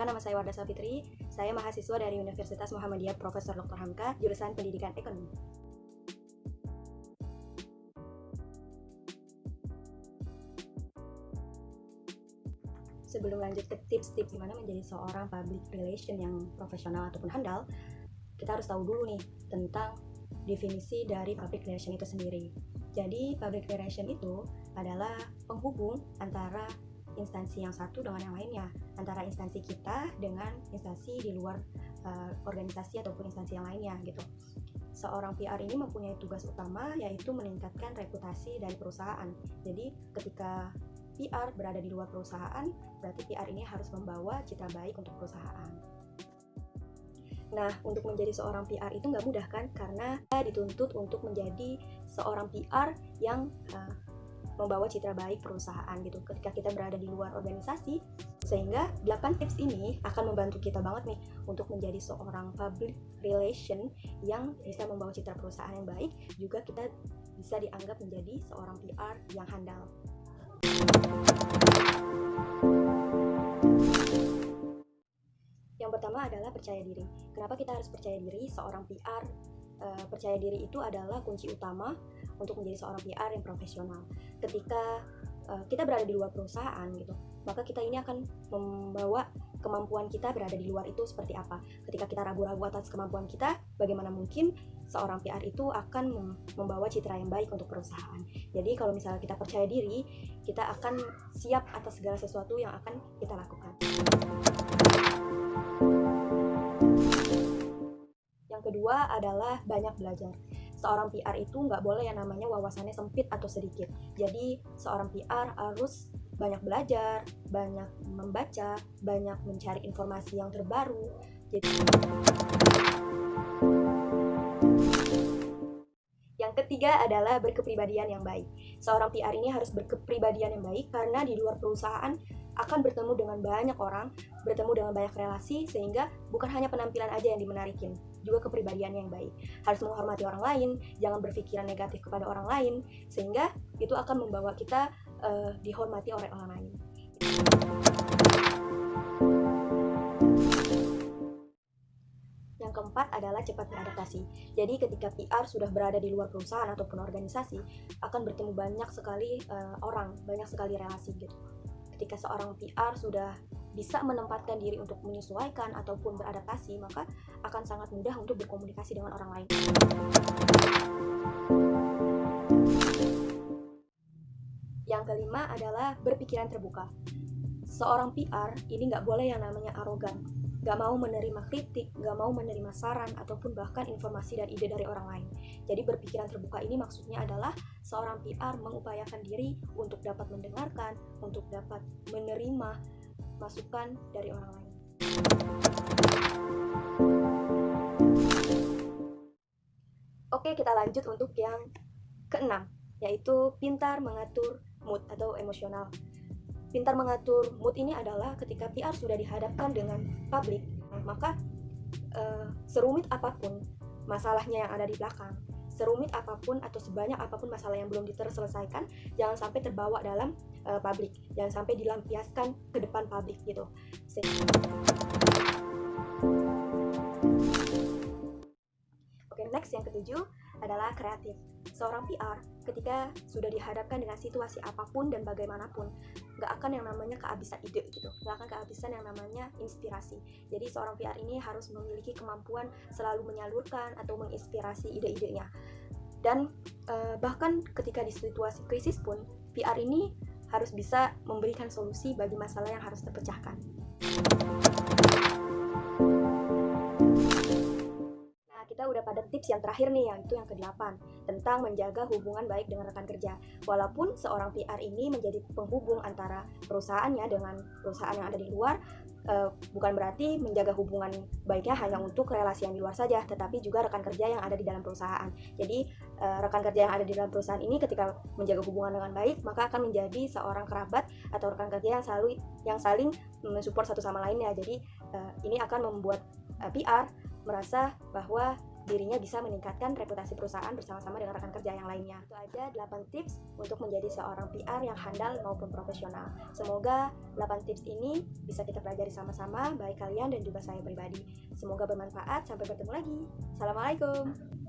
Perkenalkan, nama saya Wardah Savitri. Saya mahasiswa dari Universitas Muhammadiyah Profesor Dr. Hamka, jurusan Pendidikan Ekonomi. Sebelum lanjut ke tips-tips gimana menjadi seorang public relation yang profesional ataupun handal, kita harus tahu dulu nih tentang definisi dari public relation itu sendiri. Jadi public relation itu adalah penghubung antara instansi yang satu dengan yang lainnya, antara instansi kita dengan instansi di luar organisasi ataupun instansi yang lainnya gitu. Seorang PR ini mempunyai tugas utama yaitu meningkatkan reputasi dari perusahaan. Jadi ketika PR berada di luar perusahaan, berarti PR ini harus membawa citra baik untuk perusahaan. Nah, untuk menjadi seorang PR itu nggak mudah kan? Karena kita dituntut untuk menjadi seorang PR yang membawa citra baik perusahaan gitu ketika kita berada di luar organisasi. Sehingga 8 tips ini akan membantu kita banget nih untuk menjadi seorang public relation yang bisa membawa citra perusahaan yang baik. Juga kita bisa dianggap menjadi seorang PR yang handal. Yang pertama adalah percaya diri. Kenapa kita harus percaya diri? Seorang PR percaya diri itu adalah kunci utama untuk menjadi seorang PR yang profesional. Ketika kita berada di luar perusahaan gitu, maka kita ini akan membawa kemampuan kita berada di luar itu seperti apa. Ketika kita ragu-ragu atas kemampuan kita, bagaimana mungkin seorang PR itu akan membawa citra yang baik untuk perusahaan. Jadi kalau misalnya kita percaya diri, kita akan siap atas segala sesuatu yang akan kita lakukan. Yang kedua adalah banyak belajar. Seorang PR itu nggak boleh yang namanya wawasannya sempit atau sedikit. Jadi seorang PR harus banyak belajar, banyak membaca, banyak mencari informasi yang terbaru. Yang ketiga adalah berkepribadian yang baik. Seorang PR ini harus berkepribadian yang baik karena di luar perusahaan akan bertemu dengan banyak orang, bertemu dengan banyak relasi, sehingga bukan hanya penampilan aja yang dimenarikin, juga kepribadian yang baik. Harus menghormati orang lain, jangan berpikiran negatif kepada orang lain, sehingga itu akan membawa kita dihormati oleh orang lain. Yang keempat adalah cepat beradaptasi. Jadi ketika PR sudah berada di luar perusahaan ataupun organisasi, akan bertemu banyak sekali orang, banyak sekali relasi gitu. Ketika seorang PR sudah bisa menempatkan diri untuk menyesuaikan ataupun beradaptasi, maka akan sangat mudah untuk berkomunikasi dengan orang lain. Yang kelima adalah berpikiran terbuka. Seorang PR ini nggak boleh yang namanya arogan, nggak mau menerima kritik, nggak mau menerima saran, ataupun bahkan informasi dan ide dari orang lain. Jadi berpikiran terbuka ini maksudnya adalah seorang PR mengupayakan diri untuk dapat mendengarkan, untuk dapat menerima masukan dari orang lain. Oke, kita lanjut untuk yang keenam, yaitu pintar mengatur mood atau emosional. Pintar mengatur mood ini adalah ketika PR sudah dihadapkan dengan publik, maka serumit apapun masalahnya yang ada di belakang, serumit apapun atau sebanyak apapun masalah yang belum terselesaikan, jangan sampai terbawa dalam publik, jangan sampai dilampiaskan ke depan publik gitu. Oke, next yang ketujuh adalah kreatif. Seorang PR ketika sudah dihadapkan dengan situasi apapun dan bagaimanapun, nggak akan yang namanya kehabisan ide gitu, nggak akan kehabisan yang namanya inspirasi. Jadi seorang PR ini harus memiliki kemampuan selalu menyalurkan atau menginspirasi ide-idenya. Dan bahkan ketika di situasi krisis pun, PR ini harus bisa memberikan solusi bagi masalah yang harus terpecahkan. Kita udah pada tips yang terakhir nih, yaitu yang ke-8, tentang menjaga hubungan baik dengan rekan kerja. Walaupun seorang PR ini menjadi penghubung antara perusahaannya dengan perusahaan yang ada di luar, bukan berarti menjaga hubungan baiknya hanya untuk relasi yang di luar saja, tetapi juga rekan kerja yang ada di dalam perusahaan. Jadi rekan kerja yang ada di dalam perusahaan ini ketika menjaga hubungan dengan baik, maka akan menjadi seorang kerabat atau rekan kerja yang saling mensupport satu sama lainnya. Jadi ini akan membuat PR merasa bahwa dirinya bisa meningkatkan reputasi perusahaan bersama-sama dengan rekan kerja yang lainnya. Itu aja 8 tips untuk menjadi seorang PR yang handal maupun profesional. Semoga 8 tips ini bisa kita pelajari sama-sama, baik kalian dan juga saya pribadi. Semoga bermanfaat, sampai bertemu lagi. Assalamualaikum.